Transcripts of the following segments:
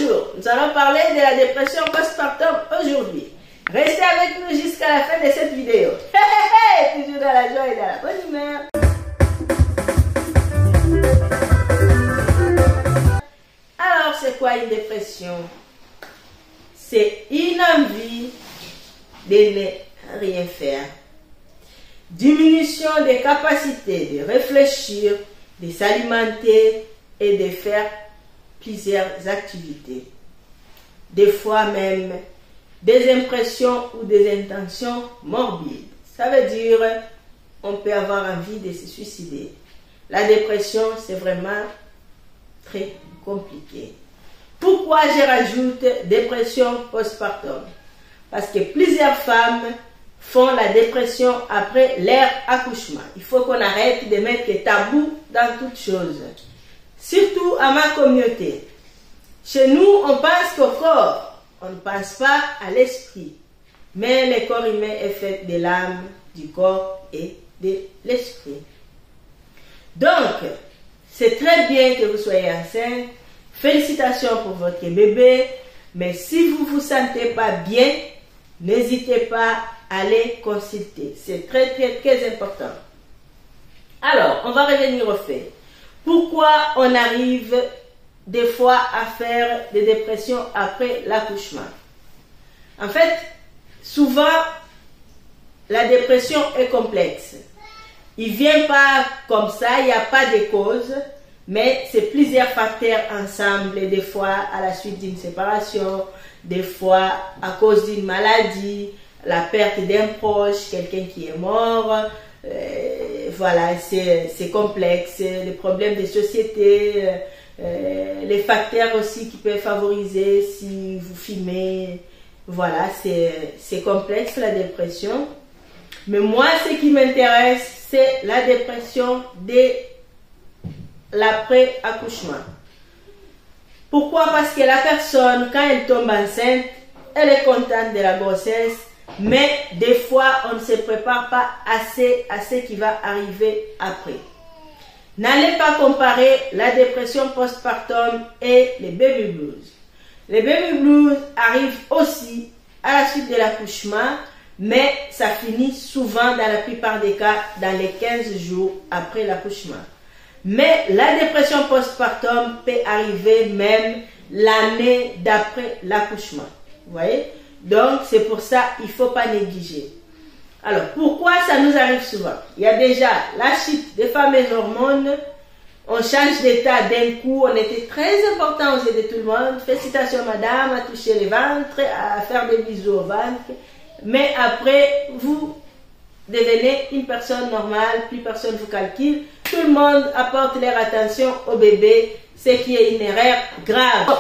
Bonjour, nous allons parler de la dépression postpartum aujourd'hui. Restez avec nous jusqu'à la fin de cette vidéo. Toujours dans la joie et dans la bonne humeur. Alors, c'est quoi une dépression? C'est une envie de ne rien faire. Diminution des capacités de réfléchir, de s'alimenter et de faire plusieurs activités. Des fois même des impressions ou des intentions morbides. Ça veut dire on peut avoir envie de se suicider. La dépression, c'est vraiment très compliqué. Pourquoi je rajoute dépression postpartum? Parce que plusieurs femmes font la dépression après leur accouchement. Il faut qu'on arrête de mettre des tabous dans toutes choses. Surtout à ma communauté. Chez nous, on pense qu'au corps, on ne pense pas à l'esprit. Mais le corps humain est fait de l'âme, du corps et de l'esprit. Donc, c'est très bien que vous soyez enceinte. Félicitations pour votre bébé. Mais si vous ne vous sentez pas bien, n'hésitez pas à aller consulter. C'est très, très, très important. Alors, on va revenir au fait. Pourquoi on arrive des fois à faire des dépressions après l'accouchement? En fait, souvent, la dépression est complexe. Il ne vient pas comme ça, il n'y a pas de cause, mais c'est plusieurs facteurs ensemble, et des fois à la suite d'une séparation, des fois à cause d'une maladie, la perte d'un proche, quelqu'un qui est mort. Voilà, c'est complexe, les problèmes de société, les facteurs aussi qui peuvent favoriser si vous fumez. Voilà, c'est complexe la dépression. Mais moi, ce qui m'intéresse, c'est la dépression de l'après-accouchement. Pourquoi? Parce que la personne, quand elle tombe enceinte, elle est contente de la grossesse, mais des fois, on ne se prépare pas assez à ce qui va arriver après. N'allez pas comparer la dépression postpartum et les baby blues. Les baby blues arrivent aussi à la suite de l'accouchement, mais ça finit souvent, dans la plupart des cas, dans les 15 jours après l'accouchement. Mais la dépression postpartum peut arriver même l'année d'après l'accouchement. Vous voyez? Donc, c'est pour ça qu'il ne faut pas négliger. Alors, pourquoi ça nous arrive souvent? Il y a déjà la chute des fameuses hormones. On change d'état d'un coup. On était très important aux yeux de tout le monde. Félicitations, madame, à toucher le ventre, à faire des bisous au ventre. Mais après, vous devenez une personne normale. Plus personne ne vous calcule. Tout le monde apporte leur attention au bébé, ce qui est une erreur grave.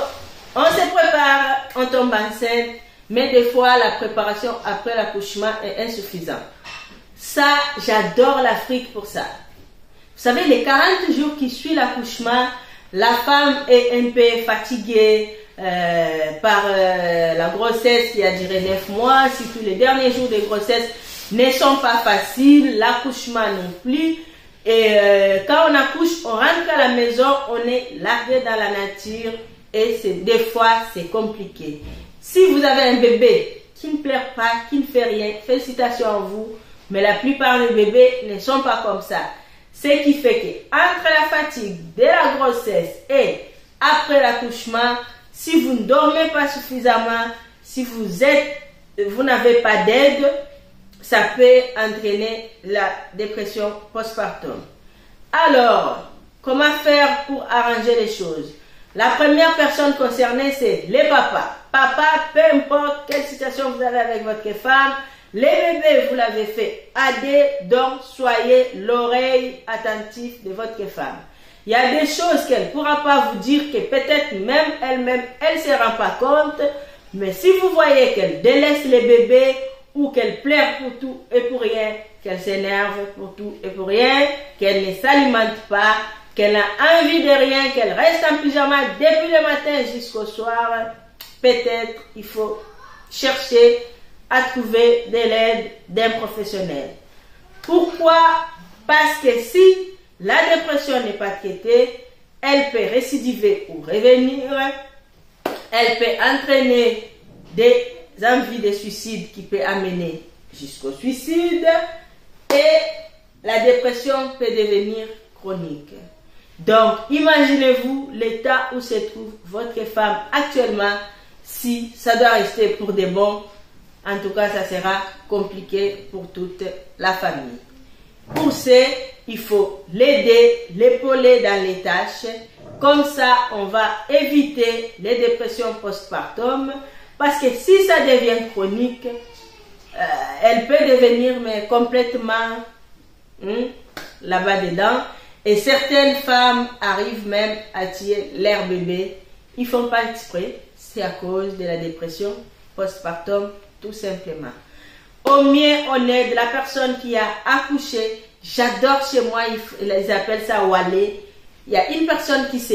On se prépare, on tombe enceinte. Mais des fois, la préparation après l'accouchement est insuffisante. Ça, j'adore l'Afrique pour ça. Vous savez, les 40 jours qui suivent l'accouchement, la femme est un peu fatiguée par la grossesse qui a duré 9 mois. Surtout les derniers jours de grossesse ne sont pas faciles, l'accouchement non plus. Et quand on accouche, on rentre à la maison, on est largué dans la nature et des fois, c'est compliqué. Si vous avez un bébé qui ne pleure pas, qui ne fait rien, félicitations à vous, mais la plupart des bébés ne sont pas comme ça. Ce qui fait que entre la fatigue de la grossesse et après l'accouchement, si vous ne dormez pas suffisamment, si vous n'avez pas d'aide, ça peut entraîner la dépression postpartum. Alors, comment faire pour arranger les choses? La première personne concernée, c'est les papas. Papa, peu importe quelle situation vous avez avec votre femme, les bébés, vous l'avez fait à deux, donc soyez l'oreille attentive de votre femme. Il y a des choses qu'elle ne pourra pas vous dire, que peut-être même elle-même, elle ne se rend pas compte, mais si vous voyez qu'elle délaisse les bébés ou qu'elle pleure pour tout et pour rien, qu'elle s'énerve pour tout et pour rien, qu'elle ne s'alimente pas, qu'elle a envie de rien, qu'elle reste en pyjama depuis le matin jusqu'au soir, peut-être il faut chercher à trouver de l'aide d'un professionnel. Pourquoi? Parce que si la dépression n'est pas traitée, elle peut récidiver ou revenir. elle peut entraîner des envies de suicide qui peut amener jusqu'au suicide et la dépression peut devenir chronique. Donc, imaginez-vous l'état où se trouve votre femme actuellement. Si ça doit rester pour de bon, en tout cas, ça sera compliqué pour toute la famille. Pour ce, il faut l'aider, l'épauler dans les tâches. Comme ça, on va éviter les dépressions postpartum. Parce que si ça devient chronique, elle peut devenir mais complètement là-bas dedans. Et certaines femmes arrivent même à tuer leur bébé. Ils ne font pas exprès. C'est à cause de la dépression postpartum, tout simplement. Au mieux, on aide la personne qui a accouché. J'adore chez moi, ils appellent ça Walé. Il y a une personne qui se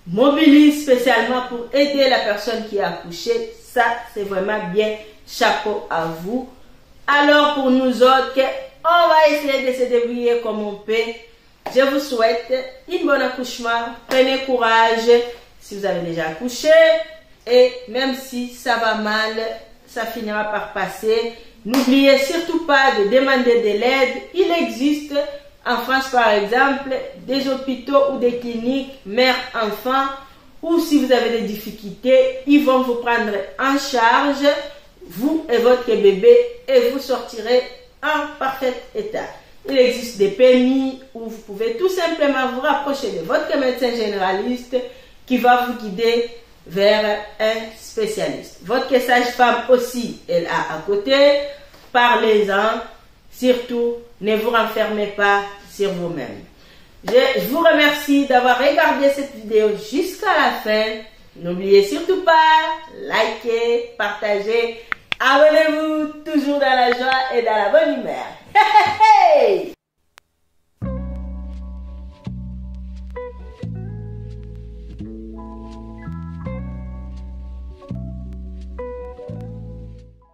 mobilise spécialement pour aider la personne qui a accouché. Ça, c'est vraiment bien. Chapeau à vous. Alors, pour nous autres, on va essayer de se débrouiller comme on peut. Je vous souhaite un bon accouchement. Prenez courage si vous avez déjà accouché. Et même si ça va mal, ça finira par passer. N'oubliez surtout pas de demander de l'aide. Il existe en France, par exemple, des hôpitaux ou des cliniques mère-enfant où si vous avez des difficultés, ils vont vous prendre en charge, vous et votre bébé, et vous sortirez en parfait état. Il existe des PMI où vous pouvez tout simplement vous rapprocher de votre médecin généraliste qui va vous guider vers un spécialiste. Votre sage-femme aussi, elle a à côté. Parlez-en. Surtout, ne vous renfermez pas sur vous-même. Je vous remercie d'avoir regardé cette vidéo jusqu'à la fin. N'oubliez surtout pas, likez, partagez, abonnez-vous, toujours dans la joie et dans la bonne humeur.